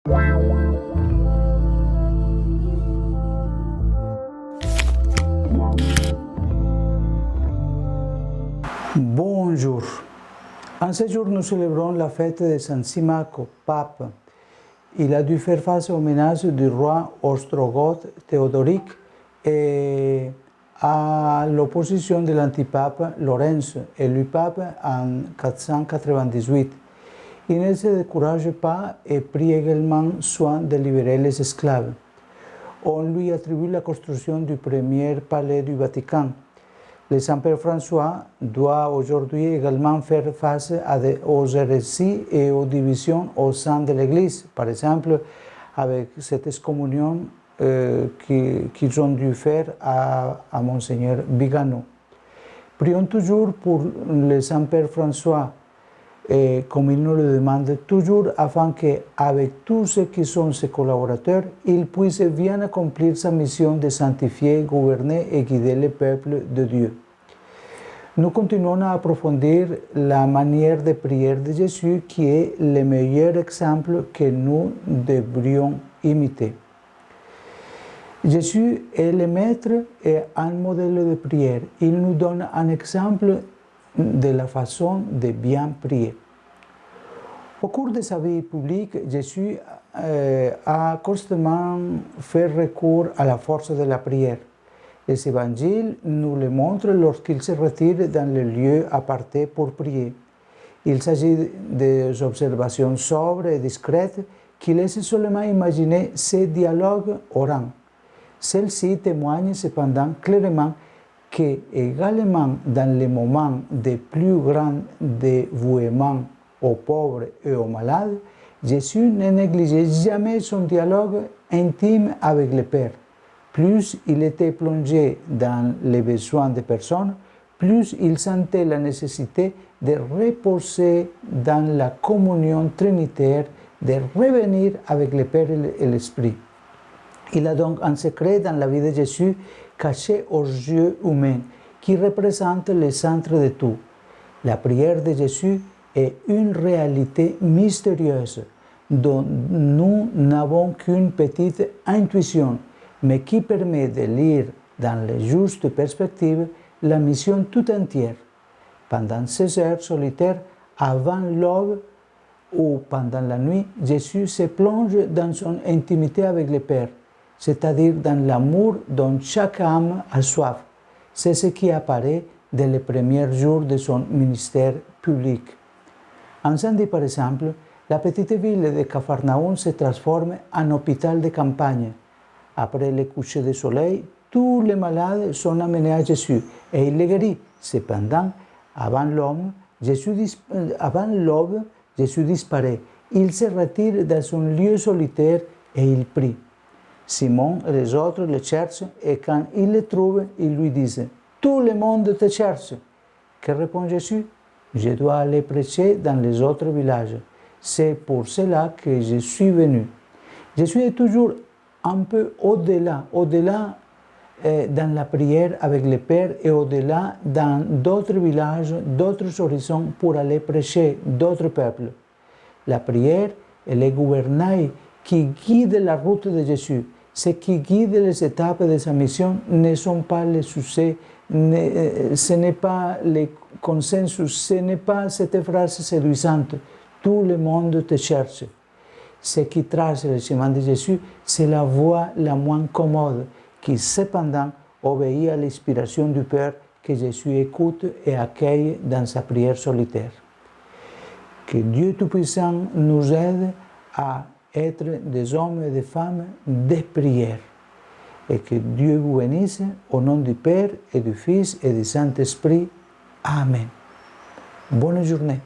Bonjour. En ce jour, nous célébrons la fête de Saint Symmachus, pape. Il a dû faire face au menaces du roi ostrogoth Théodoric et à l'opposition de l'antipape Lorenz, élu pape en 498. Il ne se décourage pas et prit également soin de libérer les esclaves. On lui attribue la construction du premier palais du Vatican. Le Saint-Père François doit aujourd'hui également faire face aux hérésies et aux divisions au sein de l'Église, par exemple avec cette excommunion qu'ils ont dû faire à Monseigneur Vigano. Prions toujours pour le Saint-Père François, comme il nous le demande toujours, afin qu'avec tous ceux qui sont ses collaborateurs, il puisse bien accomplir sa mission de sanctifier, gouverner et guider le peuple de Dieu. Nous continuons à approfondir la manière de prière de Jésus qui est le meilleur exemple que nous devrions imiter. Jésus est le maître et un modèle de prière. Il nous donne un exemple de la façon de bien prier. Au cours de sa vie publique, Jésus a constamment fait recours à la force de la prière. Les évangiles nous le montrent lorsqu'il se retire dans le lieu aparté pour prier. Il s'agit des observations sobres et discrètes qui laissent seulement imaginer ces dialogues orants. Celles-ci témoignent cependant clairement qu'également dans les moments de plus grand dévouement aux pauvres et aux malades, Jésus ne négligeait jamais son dialogue intime avec le Père. Plus il était plongé dans les besoins des personnes, plus il sentait la nécessité de reposer dans la communion trinitaire, de revenir avec le Père et l'Esprit. Il a donc un secret dans la vie de Jésus caché aux yeux humains, qui représente le centre de tout. La prière de Jésus est une réalité mystérieuse dont nous n'avons qu'une petite intuition, mais qui permet de lire dans les justes perspectives la mission tout entière. Pendant ces heures solitaires, avant l'aube ou pendant la nuit, Jésus se plonge dans son intimité avec le Père, c'est-à-dire dans l'amour dont chaque âme a soif. C'est ce qui apparaît dès les premiers jours de son ministère public. En samedi, par exemple, la petite ville de Capharnaüm se transforme en hôpital de campagne. Après le coucher du soleil, tous les malades sont amenés à Jésus et il les guérit. Cependant, avant l'aube, Jésus disparaît. Il se retire dans un lieu solitaire et il prie. Simon et les autres le cherchent et quand ils le trouvent, ils lui disent « Tout le monde te cherche ». Que répond Jésus? « Je dois aller prêcher dans les autres villages. C'est pour cela que je suis venu ». Jésus est toujours un peu au-delà dans la prière avec le Père et au-delà dans d'autres villages, d'autres horizons pour aller prêcher d'autres peuples. La prière est le gouvernail qui guide la route de Jésus. Ce qui guide les étapes de sa mission ne sont pas les succès, ce n'est pas le consensus, ce n'est pas cette phrase séduisante « Tout le monde te cherche ». Ce qui trace le chemin de Jésus, c'est la voie la moins commode, qui cependant obéit à l'inspiration du Père que Jésus écoute et accueille dans sa prière solitaire. Que Dieu Tout-Puissant nous aide à être des hommes et des femmes de prière. Et que Dieu vous bénisse au nom du Père et du Fils et du Saint-Esprit. Amen. Bonne journée.